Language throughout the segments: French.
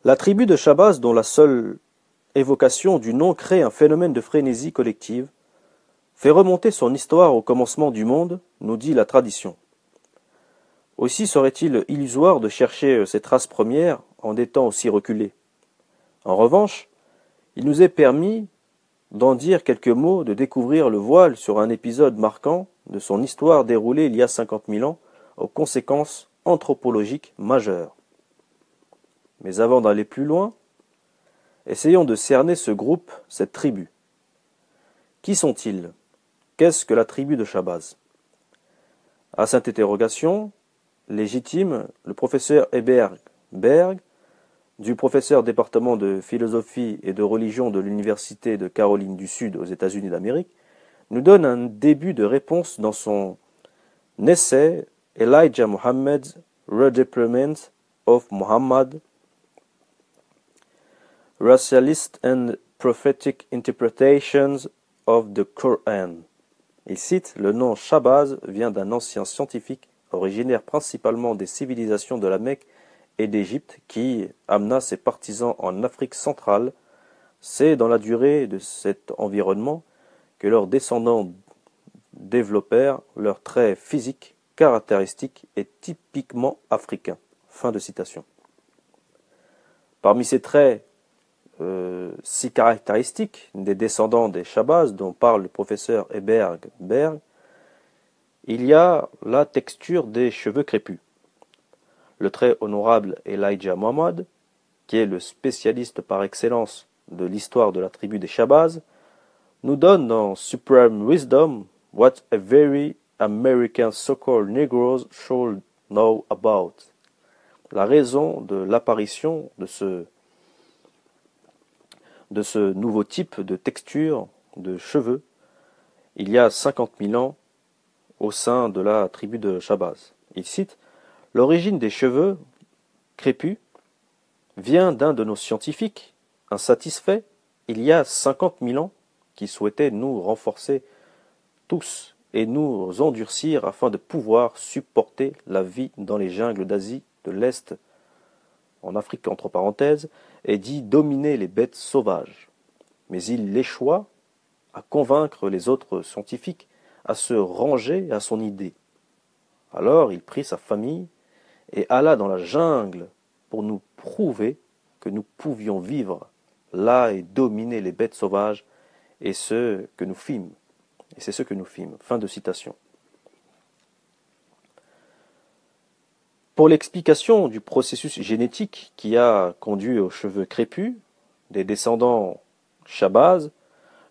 La tribu de Shabazz, dont la seule évocation du nom crée un phénomène de frénésie collective, fait remonter son histoire au commencement du monde, nous dit la tradition. Aussi serait-il illusoire de chercher ses traces premières en des temps aussi reculés. En revanche, il nous est permis d'en dire quelques mots, de découvrir le voile sur un épisode marquant de son histoire déroulée il y a 50 000 ans, aux conséquences anthropologiques majeures. Mais avant d'aller plus loin, essayons de cerner ce groupe, cette tribu. Qui sont-ils? Qu'est-ce que la tribu de Shabazz? À cette interrogation légitime, le professeur Hébert Berg, du professeur département de philosophie et de religion de l'Université de Caroline du Sud aux États-Unis d'Amérique, nous donne un début de réponse dans son essai Elijah Muhammad's Redeployment of Muhammad, Racialist and Prophetic Interpretations of the Quran. Il cite: le nom Shabazz vient d'un ancien scientifique originaire principalement des civilisations de la Mecque et d'Égypte qui amena ses partisans en Afrique centrale. C'est dans la durée de cet environnement que leurs descendants développèrent leurs traits physiques caractéristiques et typiquement africains. Fin de citation. Parmi ces traits si caractéristiques des descendants des Shabazz dont parle le professeur Hébert Berg, il y a la texture des cheveux crépus. Le très honorable Elijah Muhammad, qui est le spécialiste par excellence de l'histoire de la tribu des Shabazz, nous donne dans Supreme Wisdom what a very American so-called Negroes should know about. La raison de l'apparition de ce nouveau type de texture de cheveux il y a 50 000 ans au sein de la tribu de Shabazz. Il cite: l'origine des cheveux crépus vient d'un de nos scientifiques, insatisfaits, il y a 50 000 ans, qui souhaitait nous renforcer tous et nous endurcir afin de pouvoir supporter la vie dans les jungles d'Asie de l'Est, en Afrique entre parenthèses, et d'y dominer les bêtes sauvages. Mais il échoua à convaincre les autres scientifiques à se ranger à son idée. Alors il prit sa famille et alla dans la jungle pour nous prouver que nous pouvions vivre là et dominer les bêtes sauvages, et ce que nous fîmes. Et c'est ce que nous fîmes. Fin de citation. Pour l'explication du processus génétique qui a conduit aux cheveux crépus des descendants Shabazz,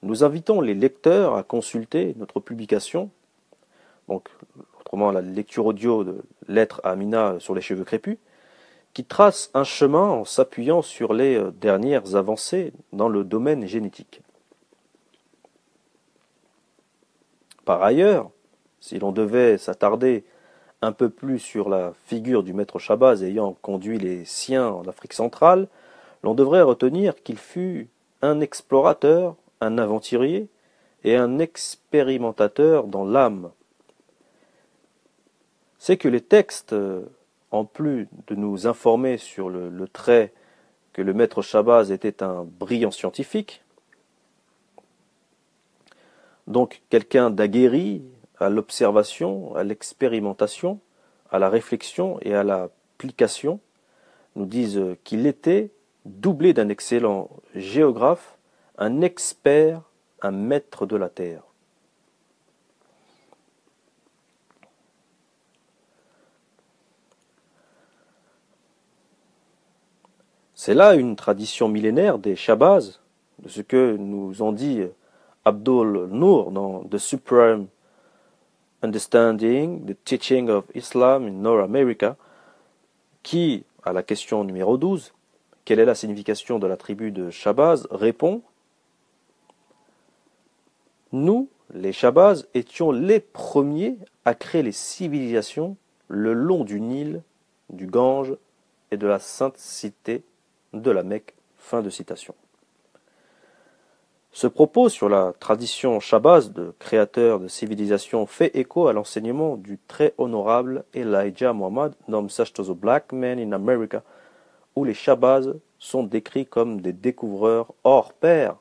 nous invitons les lecteurs à consulter notre publication, donc autrement la lecture audio de Lettre à Amina sur les cheveux crépus, qui trace un chemin en s'appuyant sur les dernières avancées dans le domaine génétique. Par ailleurs, si l'on devait s'attarder un peu plus sur la figure du maître Shabazz ayant conduit les siens en Afrique centrale, l'on devrait retenir qu'il fut un explorateur, un aventurier et un expérimentateur dans l'âme. C'est que les textes, en plus de nous informer sur le trait que le maître Shabazz était un brillant scientifique, donc quelqu'un d'aguerri à l'observation, à l'expérimentation, à la réflexion et à l'application, nous disent qu'il était doublé d'un excellent géographe, un expert, un maître de la terre. C'est là une tradition millénaire des Shabazz, de ce que nous ont dit Abdul Noor dans The Supreme Understanding, the Teaching of Islam in North America, qui, à la question numéro 12, quelle est la signification de la tribu de Shabazz, répond: nous, les Shabazz, étions les premiers à créer les civilisations le long du Nil, du Gange et de la sainte cité de la Mecque. Fin de citation. Ce propos sur la tradition Shabazz de créateur de civilisation fait écho à l'enseignement du très honorable Elijah Muhammad, Nom Sashtozo Black Men in America, où les Shabazz sont décrits comme des découvreurs hors pair,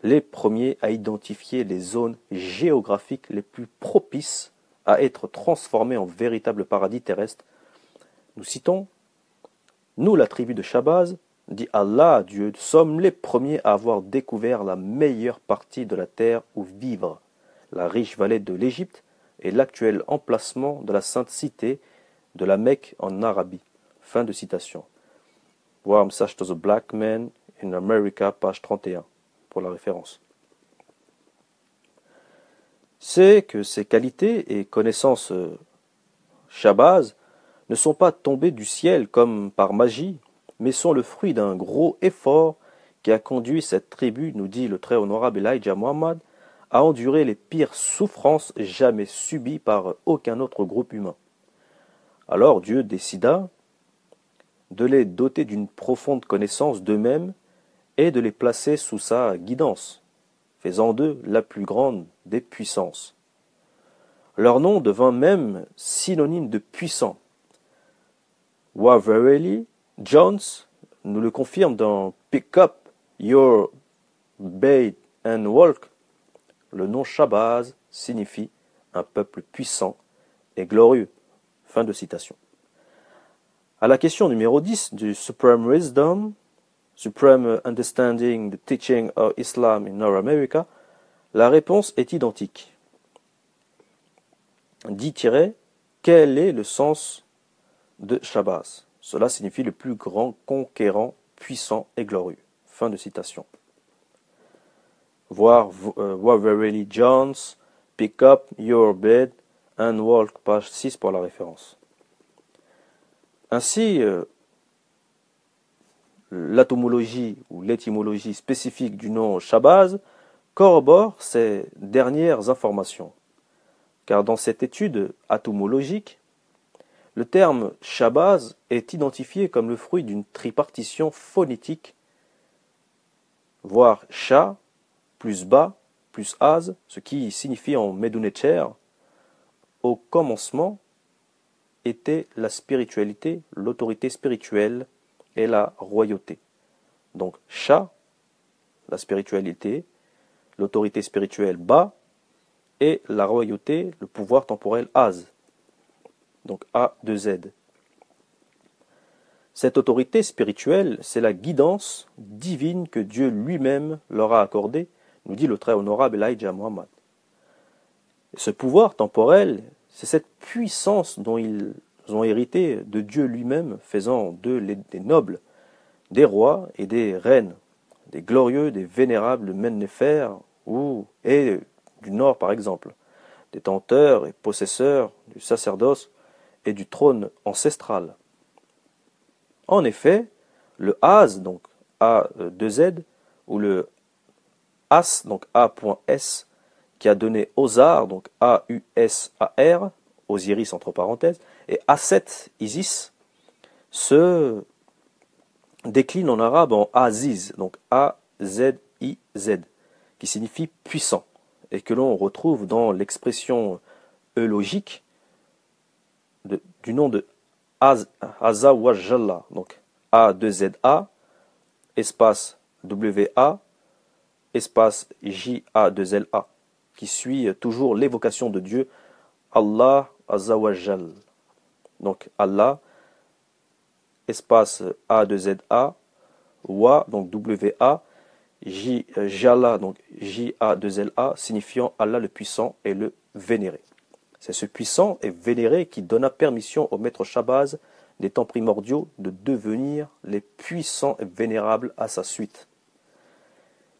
les premiers à identifier les zones géographiques les plus propices à être transformées en véritables paradis terrestres. Nous citons: nous, la tribu de Shabazz, dit Allah, Dieu, sommes les premiers à avoir découvert la meilleure partie de la terre où vivre, la riche vallée de l'Égypte et l'actuel emplacement de la sainte cité de la Mecque en Arabie. Fin de citation. Voir Message to the Black Man in America, page 31, pour la référence. C'est que ces qualités et connaissances Shabazz ne sont pas tombées du ciel comme par magie, mais sont le fruit d'un gros effort qui a conduit cette tribu, nous dit le très honorable Elijah Muhammad, à endurer les pires souffrances jamais subies par aucun autre groupe humain. Alors Dieu décida de les doter d'une profonde connaissance d'eux-mêmes et de les placer sous sa guidance, faisant d'eux la plus grande des puissances. Leur nom devint même synonyme de puissant. Waverly Jones nous le confirme dans Pick Up Your Bed and Walk. Le nom Shabazz signifie un peuple puissant et glorieux. Fin de citation. À la question numéro 10 du Supreme Wisdom, Supreme Understanding the Teaching of Islam in North America, la réponse est identique. Dit-il, quel est le sens de Shabazz? Cela signifie le plus grand conquérant, puissant et glorieux. Fin de citation. Voir Waverly Jones, Pick Up Your Bed and Walk, page 6 pour la référence. Ainsi, l'atomologie ou l'étymologie spécifique du nom Shabazz corrobore ces dernières informations. Car dans cette étude atomologique, le terme Shabazz est identifié comme le fruit d'une tripartition phonétique, voire Sha plus Ba plus Az, ce qui signifie en Medunetcher, au commencement était la spiritualité, l'autorité spirituelle et la royauté. Donc Sha, la spiritualité, l'autorité spirituelle Ba, et la royauté, le pouvoir temporel Az. Donc A2Z. Cette autorité spirituelle, c'est la guidance divine que Dieu lui-même leur a accordée, nous dit le très honorable Elijah Muhammad. Et ce pouvoir temporel, c'est cette puissance dont ils ont hérité de Dieu lui-même, faisant d'eux des nobles, des rois et des reines, des glorieux, des vénérables Mennéfères, et du Nord par exemple, détenteurs et possesseurs du sacerdoce et du trône ancestral. En effet, le Az, donc A2Z, ou le As, donc A.S, qui a donné Ozar, donc A-U-S-A-R, Osiris entre parenthèses, et Aset, Isis, se décline en arabe en Aziz, donc A-Z-I-Z, qui signifie puissant, et que l'on retrouve dans l'expression eulogique du nom de Azza wa Jalla, donc A2ZA, espace W-A, espace J-A-2-L-A, qui suit toujours l'évocation de Dieu, Allah Azza wa Jal. Donc Allah, espace A2ZA, Wa, donc W-A, Jalla, donc J-A-2-L-A, signifiant Allah le puissant et le vénéré. C'est ce puissant et vénéré qui donna permission au maître Shabazz des temps primordiaux de devenir les puissants et vénérables à sa suite.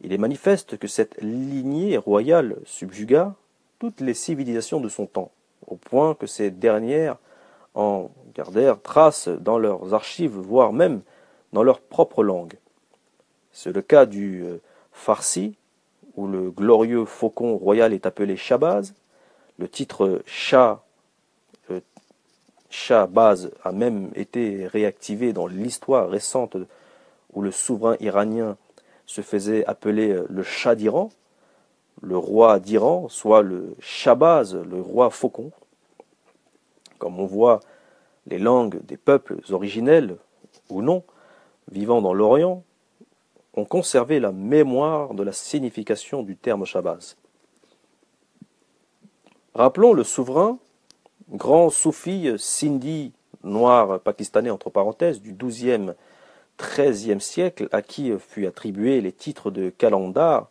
Il est manifeste que cette lignée royale subjugua toutes les civilisations de son temps, au point que ces dernières en gardèrent trace dans leurs archives, voire même dans leur propre langue. C'est le cas du Farsi, où le glorieux faucon royal est appelé Shabazz. Le titre Shahbaz a même été réactivé dans l'histoire récente où le souverain iranien se faisait appeler le Shah d'Iran, le roi d'Iran, soit le Shahbaz, le roi faucon. Comme on voit, les langues des peuples originels ou non vivant dans l'Orient, ont conservé la mémoire de la signification du terme Shahbaz. Rappelons le souverain, grand soufi sindhi noir pakistanais entre parenthèses du XIIe, XIIIe siècle à qui fut attribué les titres de Kalandar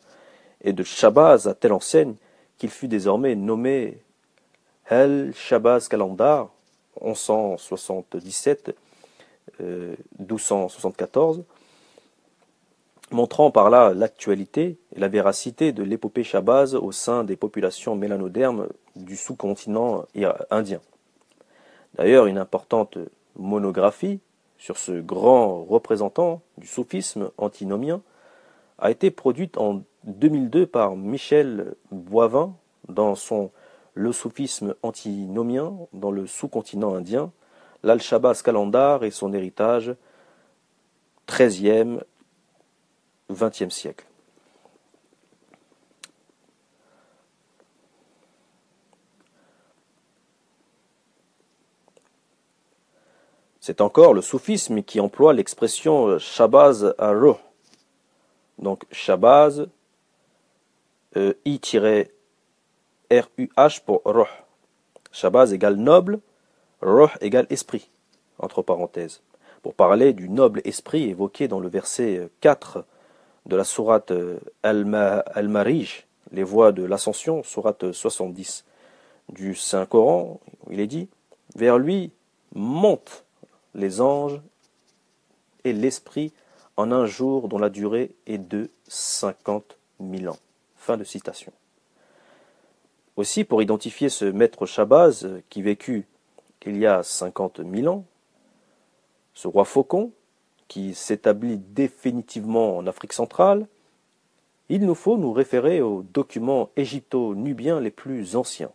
et de Shahbaz à telle enseigne qu'il fut désormais nommé El Shahbaz Kalandar 1177-1274, montrant par là l'actualité et la véracité de l'épopée Shahbaz au sein des populations mélanodermes du sous-continent indien. D'ailleurs, une importante monographie sur ce grand représentant du soufisme antinomien a été produite en 2002 par Michel Boivin dans son Le soufisme antinomien dans le sous-continent indien, l'Al-Shahbaz Kalandar et son héritage, 13e, 20e siècle. C'est encore le soufisme qui emploie l'expression Shahbaz ar-Ruh. Donc Shahbaz, I-R-U-H pour Ruh. Shahbaz égale noble, Ruh égale esprit, entre parenthèses. Pour parler du noble esprit évoqué dans le verset 4 de la sourate Al-Marij, les voies de l'ascension, sourate 70 du Saint-Coran, il est dit « Vers lui montent les anges et l'esprit en un jour dont la durée est de 50 000 ans. » Fin de citation. Aussi, pour identifier ce maître Shahbaz qui vécut il y a 50 000 ans, ce roi faucon qui s'établit définitivement en Afrique centrale, il nous faut nous référer aux documents égypto-nubiens les plus anciens,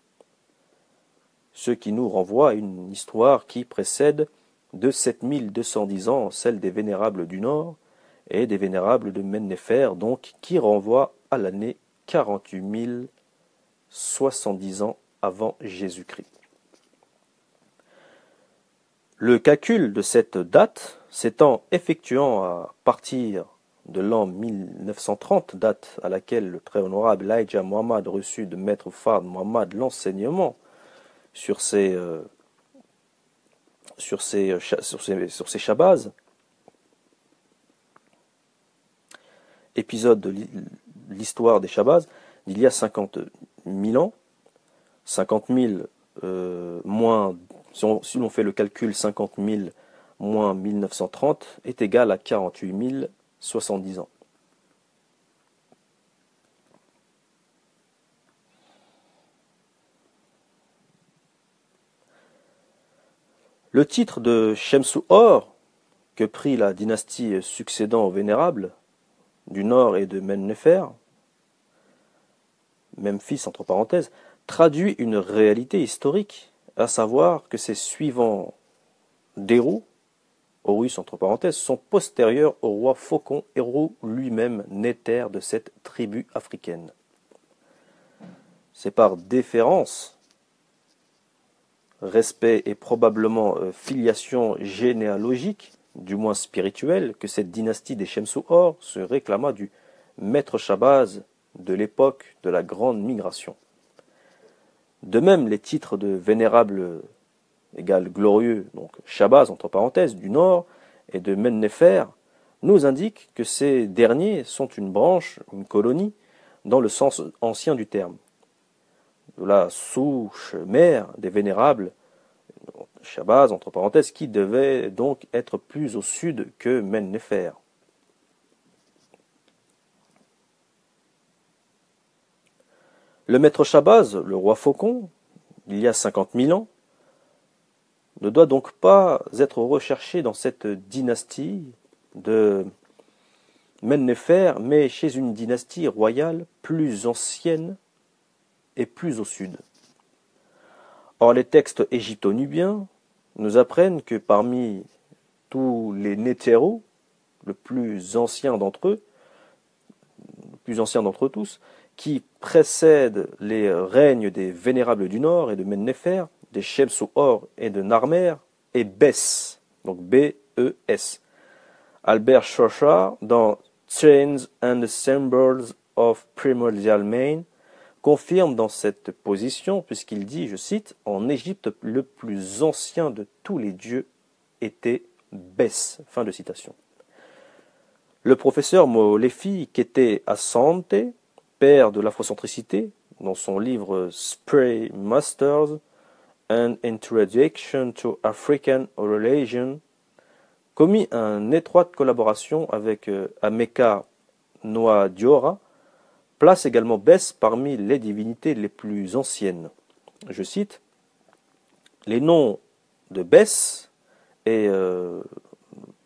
ceux qui nous renvoient à une histoire qui précède de 7210 ans celle des Vénérables du Nord et des Vénérables de Mennefer, donc qui renvoie à l'année 48 070 ans avant Jésus-Christ. Le calcul de cette date s'étant effectuant à partir de l'an 1930, date à laquelle le très honorable Elijah Muhammad reçut de maître Fard Muhammad l'enseignement sur ces Shahbaz, épisode de l'histoire des Shahbaz, il y a 50 000 ans, 50 000 moins, si l'on fait le calcul 50 000 moins 1930 est égal à 48 070 ans. Le titre de Shemsu-Or, que prit la dynastie succédant aux Vénérables, du Nord et de Mennefer, Memphis entre parenthèses, traduit une réalité historique, à savoir que ses suivants d'Héru, Horus entre parenthèses, sont postérieurs au roi Faucon, Héru lui-même nétaire de cette tribu africaine. C'est par déférence, respect et probablement filiation généalogique, du moins spirituelle, que cette dynastie des Shemsu-Or se réclama du maître Shahbaz de l'époque de la grande migration. De même, les titres de vénérable égale glorieux, donc Shahbaz entre parenthèses, du Nord, et de Mennefer, nous indiquent que ces derniers sont une branche, une colonie, dans le sens ancien du terme. De la souche mère des vénérables, Shahbaz entre parenthèses, qui devait donc être plus au sud que Mennefer. Le maître Shahbaz, le roi faucon, il y a 50 000 ans, ne doit donc pas être recherché dans cette dynastie de Mennefer, mais chez une dynastie royale plus ancienne et plus au sud. Or, les textes égypto-nubiens nous apprennent que parmi tous les Nétéros, le plus ancien d'entre tous, qui précèdent les règnes des Vénérables du Nord et de Mennefer, des Shemsu-Or et de Narmer, et Bès, donc B-E-S, Albert Schweitzer, dans Chains and the Symbols of Primordial Main, confirme dans cette position, puisqu'il dit, je cite, « En Égypte, le plus ancien de tous les dieux était Bès ». Fin de citation. Le professeur Molefi Kete Asante, père de l'afrocentricité, dans son livre Spray Masters, An Introduction to African Religion, commis en étroite collaboration avec Ameka Noa Diora, place également Bès parmi les divinités les plus anciennes. Je cite, « Les noms de Bès et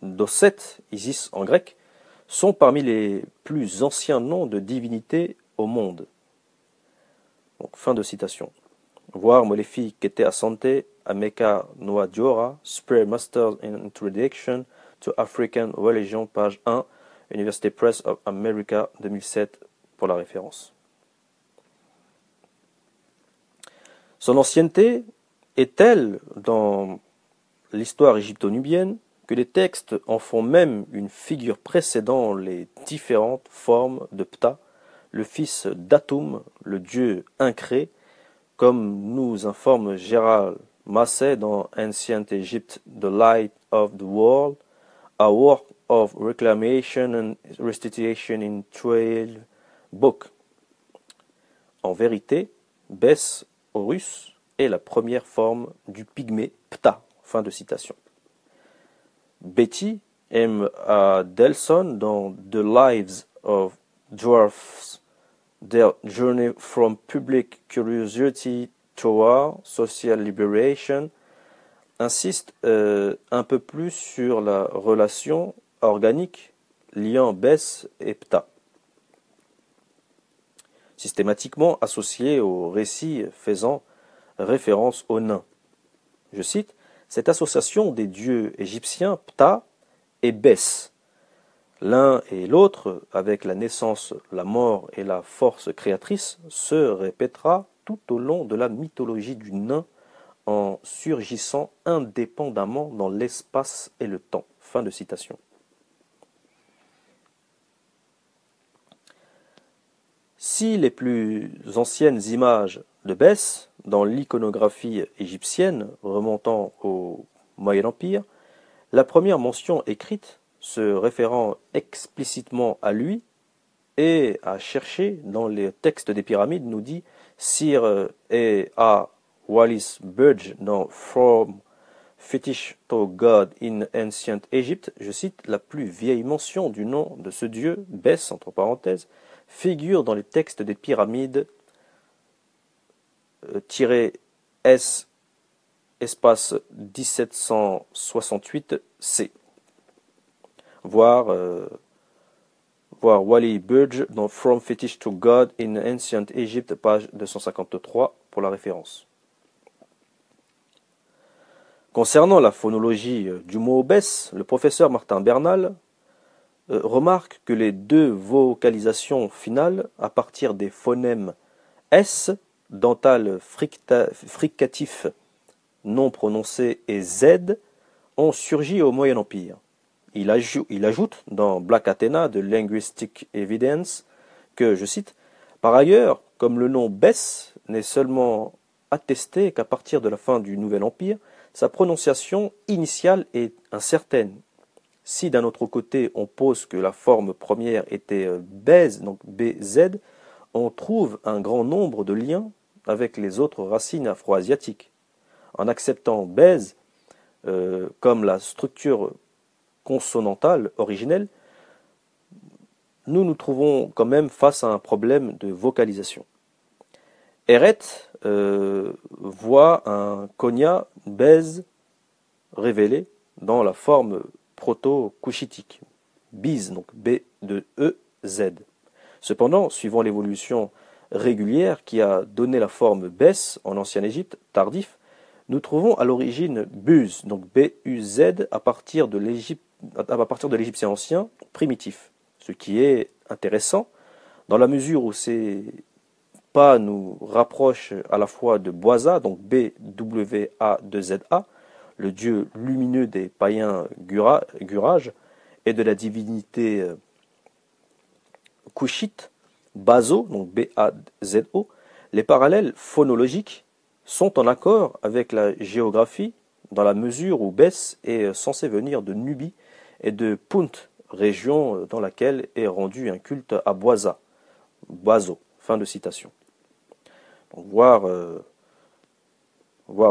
d'Osset, Isis en grec, sont parmi les plus anciens noms de divinités au monde. » Donc, fin de citation. Voir Molefi Kete Asante, Ameka Noa Diora, Spray Masters in Introduction to African Religion, page 1, University Press of America, 2007, pour la référence. Son ancienneté est telle dans l'histoire égypto-nubienne que les textes en font même une figure précédant les différentes formes de Ptah, le fils d'Atum, le dieu incré, comme nous informe Gérald Massey dans Ancient Egypt, The Light of the World, a work of reclamation and restitution in 12 books. En vérité, Bès Horus est la première forme du pygmée Ptah. Fin de citation. Betty M. A. Delson dans The Lives of Dwarfs, Their Journey from Public Curiosity Toward Social Liberation, insiste un peu plus sur la relation organique liant Bès et Ptah, systématiquement associée au récit faisant référence aux nains. Je cite, « Cette association des dieux égyptiens Ptah et Bès, l'un et l'autre, avec la naissance, la mort et la force créatrice, se répétera tout au long de la mythologie du nain en surgissant indépendamment dans l'espace et le temps. » Fin de citation. Si les plus anciennes images de Bès dans l'iconographie égyptienne remontant au Moyen Empire, la première mention écrite se référant explicitement à lui et à chercher dans les textes des pyramides, nous dit Sir E. A. Wallis Budge dans From Fetish to God in Ancient Egypt, je cite, la plus vieille mention du nom de ce dieu, Bès, entre parenthèses, figure dans les textes des pyramides -S espace 1768 C. Voir Wally Budge dans From Fetish to God in Ancient Egypt, page 253 pour la référence. Concernant la phonologie du mot Bès, le professeur Martin Bernal remarque que les deux vocalisations finales, à partir des phonèmes S, dental fricatif non prononcé, et Z, ont surgi au Moyen Empire. Il ajoute dans Black Athena de Linguistic Evidence que, je cite, « Par ailleurs, comme le nom Bès n'est seulement attesté qu'à partir de la fin du Nouvel Empire, sa prononciation initiale est incertaine. Si d'un autre côté on pose que la forme première était Bèze, donc BZ, on trouve un grand nombre de liens avec les autres racines afro-asiatiques. En acceptant Bèze comme la structure consonantale originelle, nous nous trouvons quand même face à un problème de vocalisation. Eret voit un konya Bèze révélé dans la forme proto-couchitique, Biz, donc B de E, Z. Cependant, suivant l'évolution régulière qui a donné la forme Bès en ancienne Égypte, tardif, nous trouvons à l'origine Buz, donc B-U-Z, à partir de l'égyptien ancien primitif. Ce qui est intéressant, dans la mesure où ces pas nous rapprochent à la fois de Boisa, donc B-W-A-2-Z-A, le dieu lumineux des païens Gurage, et de la divinité couchite, Bazo, donc B-A-Z-O, les parallèles phonologiques sont en accord avec la géographie dans la mesure où Bess est censé venir de Nubie et de Punt, région dans laquelle est rendu un culte à Boisa, Boiseau. Fin de citation. Donc, voir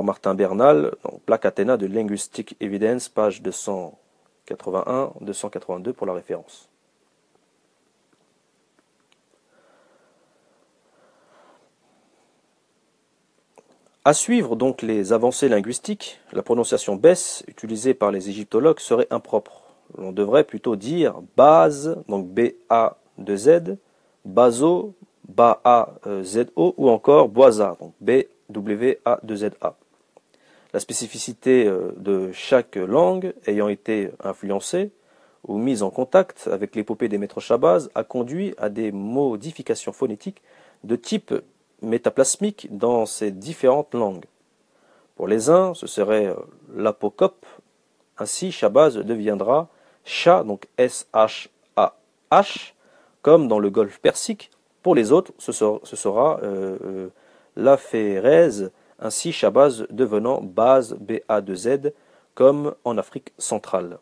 Martin Bernal, donc Plaque Athéna de Linguistic Evidence, page 281-282 pour la référence. À suivre donc les avancées linguistiques, la prononciation Bess utilisée par les égyptologues serait impropre. On devrait plutôt dire base, donc B-A-2-Z, bazo, B-A-Z-O, ou encore boisa, donc B-W-A-2-Z-A. La spécificité de chaque langue ayant été influencée ou mise en contact avec l'épopée des maîtres Shabazz a conduit à des modifications phonétiques de type métaplasmique dans ces différentes langues. Pour les uns, ce serait l'apocope. Ainsi, Shabazz deviendra Sha, donc S-H-A-H, comme dans le golfe Persique. Pour les autres, ce sera la Férèse, ainsi Shabazz devenant Baz, B-A-2-Z, comme en Afrique centrale.